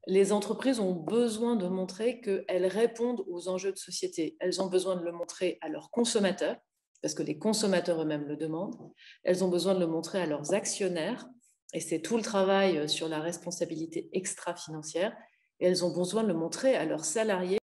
Les entreprises ont besoin de montrer qu'elles répondent aux enjeux de société. Elles ont besoin de le montrer à leurs consommateurs, parce que les consommateurs eux-mêmes le demandent. Elles ont besoin de le montrer à leurs actionnaires, et c'est tout le travail sur la responsabilité extra-financière. Et elles ont besoin de le montrer à leurs salariés.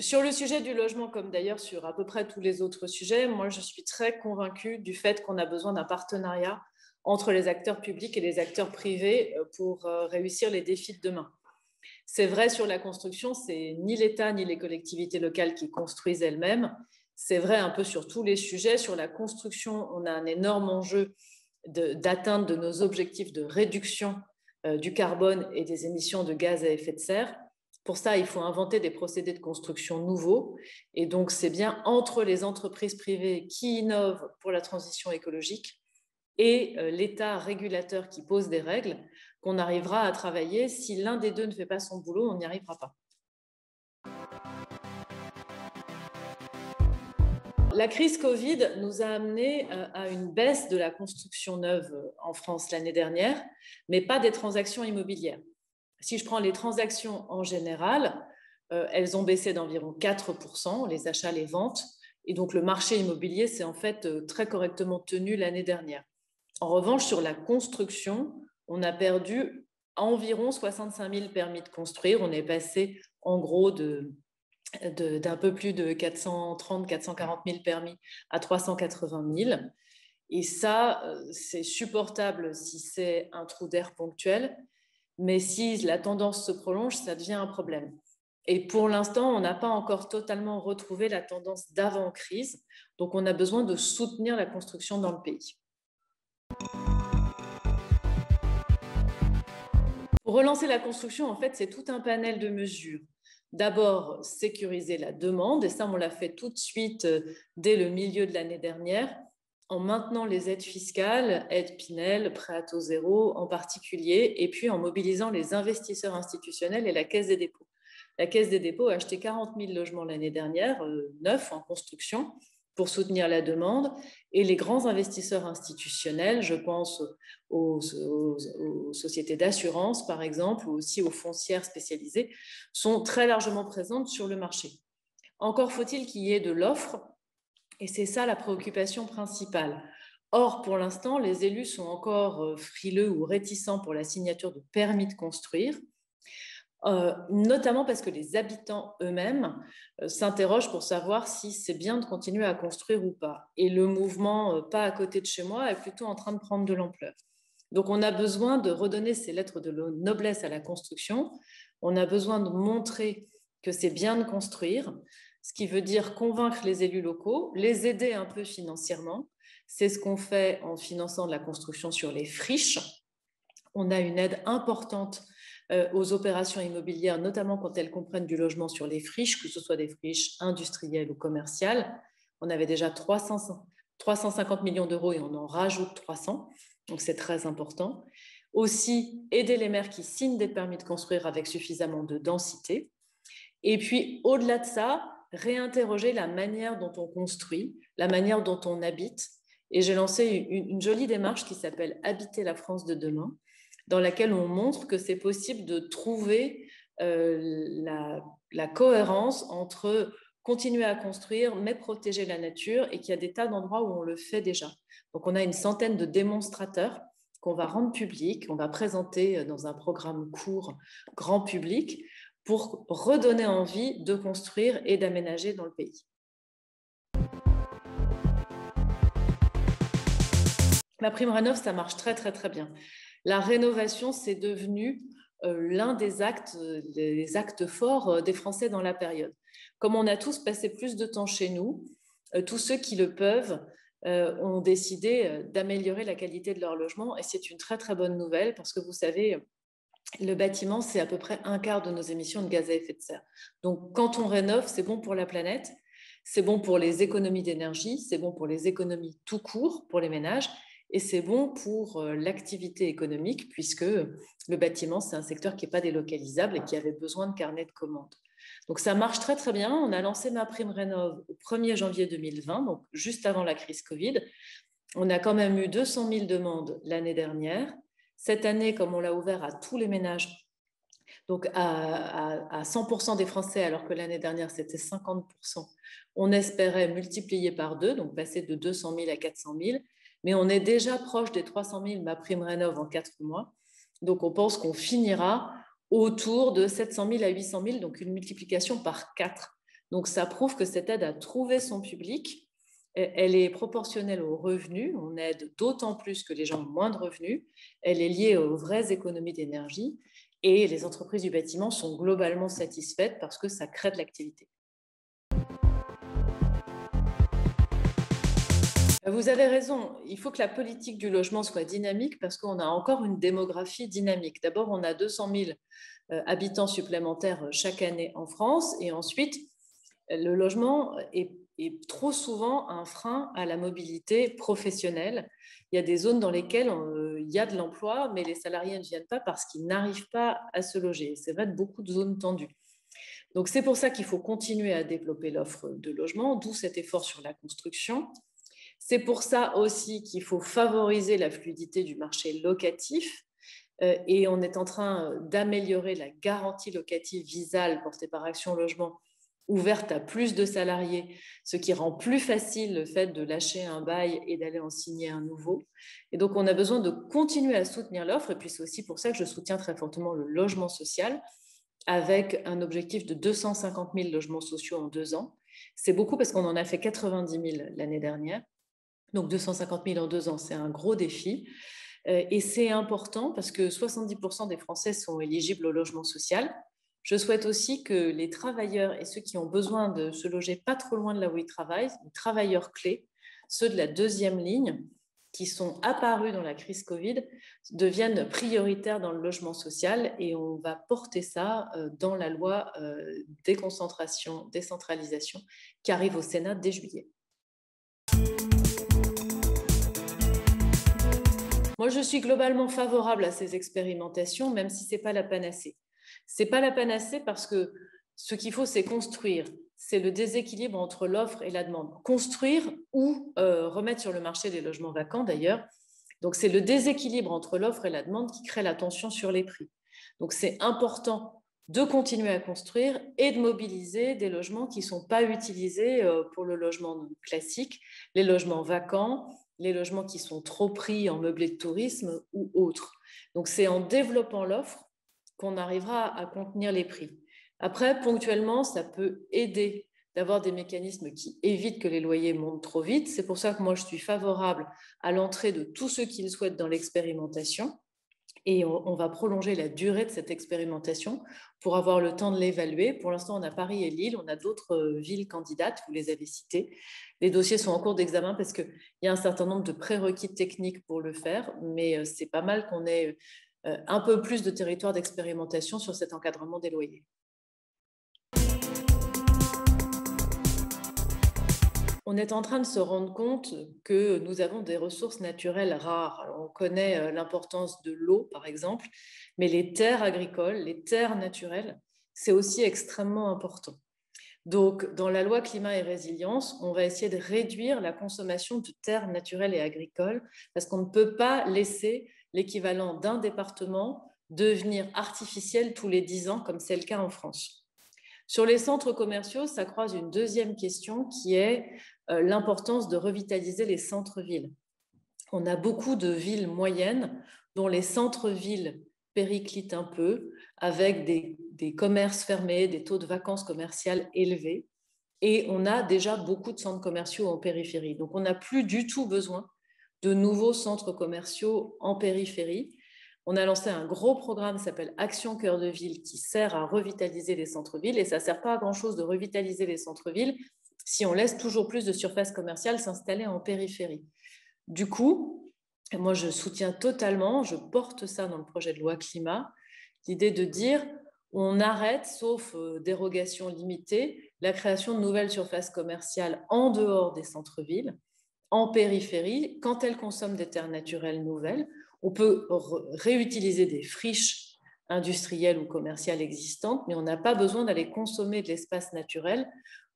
Sur le sujet du logement, comme d'ailleurs sur à peu près tous les autres sujets, moi je suis très convaincue du fait qu'on a besoin d'un partenariat entre les acteurs publics et les acteurs privés pour réussir les défis de demain. C'est vrai sur la construction, c'est ni l'État ni les collectivités locales qui construisent elles-mêmes. C'est vrai un peu sur tous les sujets. Sur la construction, on a un énorme enjeu d'atteinte de nos objectifs de réduction du carbone et des émissions de gaz à effet de serre. Pour ça, il faut inventer des procédés de construction nouveaux. Et donc, c'est bien entre les entreprises privées qui innovent pour la transition écologique et l'État régulateur qui pose des règles qu'on arrivera à travailler. Si l'un des deux ne fait pas son boulot, on n'y arrivera pas. La crise Covid nous a amené à une baisse de la construction neuve en France l'année dernière, mais pas des transactions immobilières. Si je prends les transactions en général, elles ont baissé d'environ 4%, les achats, les ventes. Et donc, le marché immobilier s'est en fait très correctement tenu l'année dernière. En revanche, sur la construction, on a perdu environ 65 000 permis de construire. On est passé en gros d'un peu plus de 430 440 000 permis à 380 000. Et ça, c'est supportable si c'est un trou d'air ponctuel. Mais si la tendance se prolonge, ça devient un problème. Et pour l'instant, on n'a pas encore totalement retrouvé la tendance d'avant-crise. Donc, on a besoin de soutenir la construction dans le pays. Pour relancer la construction, en fait, c'est tout un panel de mesures. D'abord, sécuriser la demande, et ça, on l'a fait tout de suite dès le milieu de l'année dernière, en maintenant les aides fiscales, aides Pinel, prêt à taux zéro en particulier, et puis en mobilisant les investisseurs institutionnels et la Caisse des dépôts. La Caisse des dépôts a acheté 40 000 logements l'année dernière, neufs en construction, pour soutenir la demande. Et les grands investisseurs institutionnels, je pense aux sociétés d'assurance, par exemple, ou aussi aux foncières spécialisées, sont très largement présentes sur le marché. Encore faut-il qu'il y ait de l'offre, et c'est ça la préoccupation principale. Or, pour l'instant, les élus sont encore frileux ou réticents pour la signature de permis de construire, notamment parce que les habitants eux-mêmes s'interrogent pour savoir si c'est bien de continuer à construire ou pas. Et le mouvement pas à côté de chez moi est plutôt en train de prendre de l'ampleur. Donc, on a besoin de redonner ces lettres de noblesse à la construction. On a besoin de montrer que c'est bien de construire, ce qui veut dire convaincre les élus locaux, les aider un peu financièrement. C'est ce qu'on fait en finançant de la construction sur les friches. On a une aide importante aux opérations immobilières, notamment quand elles comprennent du logement sur les friches, que ce soit des friches industrielles ou commerciales. On avait déjà 350 millions d'euros et on en rajoute 300, donc c'est très important. Aussi, aider les maires qui signent des permis de construire avec suffisamment de densité. Et puis, au-delà de ça, réinterroger la manière dont on construit, la manière dont on habite. Et j'ai lancé une jolie démarche qui s'appelle « Habiter la France de demain », dans laquelle on montre que c'est possible de trouver la cohérence entre continuer à construire, mais protéger la nature, et qu'il y a des tas d'endroits où on le fait déjà. Donc, on a une centaine de démonstrateurs qu'on va rendre publics, qu'on va présenter dans un programme court grand public pour redonner envie de construire et d'aménager dans le pays. La prime rénov', ça marche très, très, très bien. La rénovation, c'est devenu l'un des actes forts des Français dans la période. Comme on a tous passé plus de temps chez nous, tous ceux qui le peuvent ont décidé d'améliorer la qualité de leur logement, et c'est une très, très bonne nouvelle parce que vous savez, le bâtiment, c'est à peu près un quart de nos émissions de gaz à effet de serre. Donc, quand on rénove, c'est bon pour la planète, c'est bon pour les économies d'énergie, c'est bon pour les économies tout court, pour les ménages, et c'est bon pour l'activité économique, puisque le bâtiment, c'est un secteur qui n'est pas délocalisable et qui avait besoin de carnets de commandes. Donc, ça marche très, très bien. On a lancé ma prime rénov' au 1er janvier 2020, donc juste avant la crise Covid. On a quand même eu 200 000 demandes l'année dernière. Cette année, comme on l'a ouvert à tous les ménages, donc à 100% des Français, alors que l'année dernière, c'était 50%, on espérait multiplier par 2, donc passer de 200 000 à 400 000. Mais on est déjà proche des 300 000 MaPrimeRénov' en 4 mois. Donc, on pense qu'on finira autour de 700 000 à 800 000, donc une multiplication par 4. Donc, ça prouve que cette aide a trouvé son public. Elle est proportionnelle aux revenus. On aide d'autant plus que les gens ont moins de revenus. Elle est liée aux vraies économies d'énergie. Et les entreprises du bâtiment sont globalement satisfaites parce que ça crée de l'activité. Vous avez raison, il faut que la politique du logement soit dynamique parce qu'on a encore une démographie dynamique. D'abord, on a 200 000 habitants supplémentaires chaque année en France et ensuite, le logement est trop souvent un frein à la mobilité professionnelle. Il y a des zones dans lesquelles il y a de l'emploi, mais les salariés ne viennent pas parce qu'ils n'arrivent pas à se loger. C'est vrai de beaucoup de zones tendues. Donc, c'est pour ça qu'il faut continuer à développer l'offre de logement, d'où cet effort sur la construction. C'est pour ça aussi qu'il faut favoriser la fluidité du marché locatif et on est en train d'améliorer la garantie locative Visale portée par Action Logement, ouverte à plus de salariés, ce qui rend plus facile le fait de lâcher un bail et d'aller en signer un nouveau. Et donc, on a besoin de continuer à soutenir l'offre et puis c'est aussi pour ça que je soutiens très fortement le logement social avec un objectif de 250 000 logements sociaux en 2 ans. C'est beaucoup parce qu'on en a fait 90 000 l'année dernière. Donc 250 000 en 2 ans, c'est un gros défi. Et c'est important parce que 70% des Français sont éligibles au logement social. Je souhaite aussi que les travailleurs et ceux qui ont besoin de se loger pas trop loin de là où ils travaillent, les travailleurs clés, ceux de la deuxième ligne, qui sont apparus dans la crise Covid, deviennent prioritaires dans le logement social et on va porter ça dans la loi déconcentration, décentralisation qui arrive au Sénat dès juillet. Moi, je suis globalement favorable à ces expérimentations, même si ce n'est pas la panacée. Ce n'est pas la panacée parce que ce qu'il faut, c'est construire. C'est le déséquilibre entre l'offre et la demande. Construire ou remettre sur le marché des logements vacants, d'ailleurs. Donc, c'est le déséquilibre entre l'offre et la demande qui crée la tension sur les prix. Donc, c'est important de continuer à construire et de mobiliser des logements qui ne sont pas utilisés pour le logement classique, les logements vacants, les logements qui sont trop pris en meublé de tourisme ou autres. Donc, c'est en développant l'offre qu'on arrivera à contenir les prix. Après, ponctuellement, ça peut aider d'avoir des mécanismes qui évitent que les loyers montent trop vite. C'est pour ça que moi, je suis favorable à l'entrée de tous ceux qui le souhaitent dans l'expérimentation. Et on va prolonger la durée de cette expérimentation pour avoir le temps de l'évaluer. Pour l'instant, on a Paris et Lille, on a d'autres villes candidates, vous les avez citées. Les dossiers sont en cours d'examen parce qu'il y a un certain nombre de prérequis techniques pour le faire, mais c'est pas mal qu'on ait un peu plus de territoire d'expérimentation sur cet encadrement des loyers. On est en train de se rendre compte que nous avons des ressources naturelles rares. Alors, on connaît l'importance de l'eau, par exemple, mais les terres agricoles, les terres naturelles, c'est aussi extrêmement important. Donc, dans la loi climat et résilience, on va essayer de réduire la consommation de terres naturelles et agricoles parce qu'on ne peut pas laisser l'équivalent d'un département devenir artificiel tous les 10 ans, comme c'est le cas en France. Sur les centres commerciaux, ça croise une deuxième question qui est l'importance de revitaliser les centres-villes. On a beaucoup de villes moyennes dont les centres-villes périclitent un peu, avec des commerces fermés, des taux de vacances commerciales élevés. Et on a déjà beaucoup de centres commerciaux en périphérie. Donc, on n'a plus du tout besoin de nouveaux centres commerciaux en périphérie. On a lancé un gros programme qui s'appelle Action Cœur de Ville qui sert à revitaliser les centres-villes. Et ça ne sert pas à grand-chose de revitaliser les centres-villes si on laisse toujours plus de surfaces commerciales s'installer en périphérie. Du coup, moi, je soutiens totalement, je porte ça dans le projet de loi climat, l'idée de dire on arrête, sauf dérogation limitée, la création de nouvelles surfaces commerciales en dehors des centres-villes, en périphérie, quand elles consomment des terres naturelles nouvelles. On peut réutiliser des friches industrielles ou commerciales existantes, mais on n'a pas besoin d'aller consommer de l'espace naturel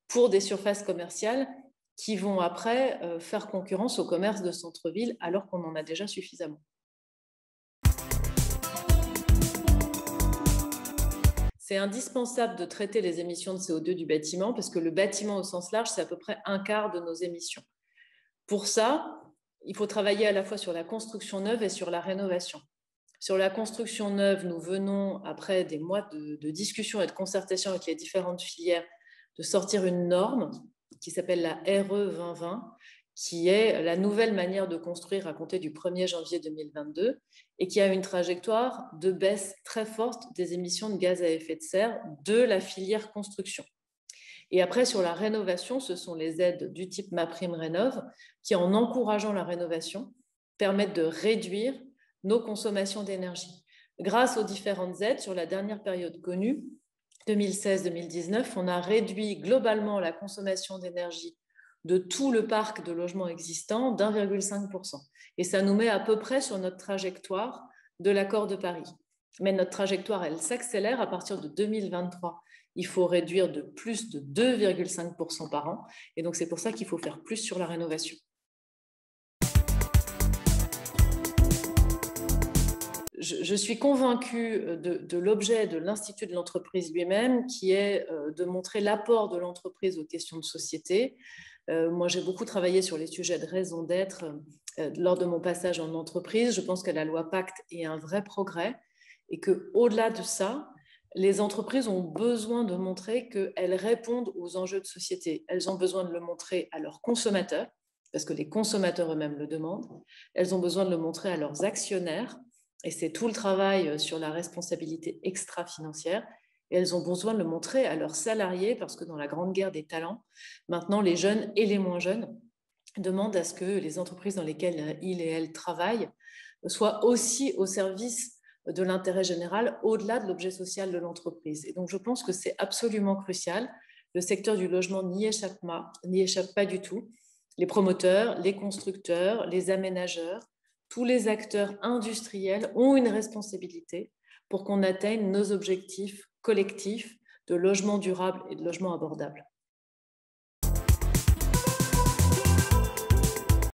pour des surfaces commerciales qui vont après faire concurrence au commerce de centre-ville alors qu'on en a déjà suffisamment. C'est indispensable de traiter les émissions de CO2 du bâtiment parce que le bâtiment au sens large, c'est à peu près un quart de nos émissions. Pour ça, il faut travailler à la fois sur la construction neuve et sur la rénovation. Sur la construction neuve, nous venons, après des mois de discussions et de concertation avec les différentes filières, de sortir une norme qui s'appelle la RE 2020, qui est la nouvelle manière de construire à compter du 1er janvier 2022 et qui a une trajectoire de baisse très forte des émissions de gaz à effet de serre de la filière construction. Et après, sur la rénovation, ce sont les aides du type MaPrimeRénov' qui, en encourageant la rénovation, permettent de réduire nos consommations d'énergie. Grâce aux différentes aides, sur la dernière période connue, 2016-2019, on a réduit globalement la consommation d'énergie de tout le parc de logements existants d'1,5%. Et ça nous met à peu près sur notre trajectoire de l'accord de Paris. Mais notre trajectoire, elle s'accélère à partir de 2023. Il faut réduire de plus de 2,5% par an. Et donc, c'est pour ça qu'il faut faire plus sur la rénovation. Je suis convaincue de l'objet de l'Institut de l'entreprise lui-même, qui est de montrer l'apport de l'entreprise aux questions de société. Moi, j'ai beaucoup travaillé sur les sujets de raison d'être lors de mon passage en entreprise. Je pense que la loi Pacte est un vrai progrès et qu'au-delà de ça, les entreprises ont besoin de montrer qu'elles répondent aux enjeux de société. Elles ont besoin de le montrer à leurs consommateurs, parce que les consommateurs eux-mêmes le demandent. Elles ont besoin de le montrer à leurs actionnaires, et c'est tout le travail sur la responsabilité extra-financière. Et elles ont besoin de le montrer à leurs salariés, parce que dans la grande guerre des talents, maintenant les jeunes et les moins jeunes demandent à ce que les entreprises dans lesquelles ils et elles travaillent soient aussi au service de l'intérêt général au-delà de l'objet social de l'entreprise. Et donc je pense que c'est absolument crucial. Le secteur du logement n'y échappe pas du tout. Les promoteurs, les constructeurs, les aménageurs, tous les acteurs industriels ont une responsabilité pour qu'on atteigne nos objectifs collectifs de logement durable et de logement abordable.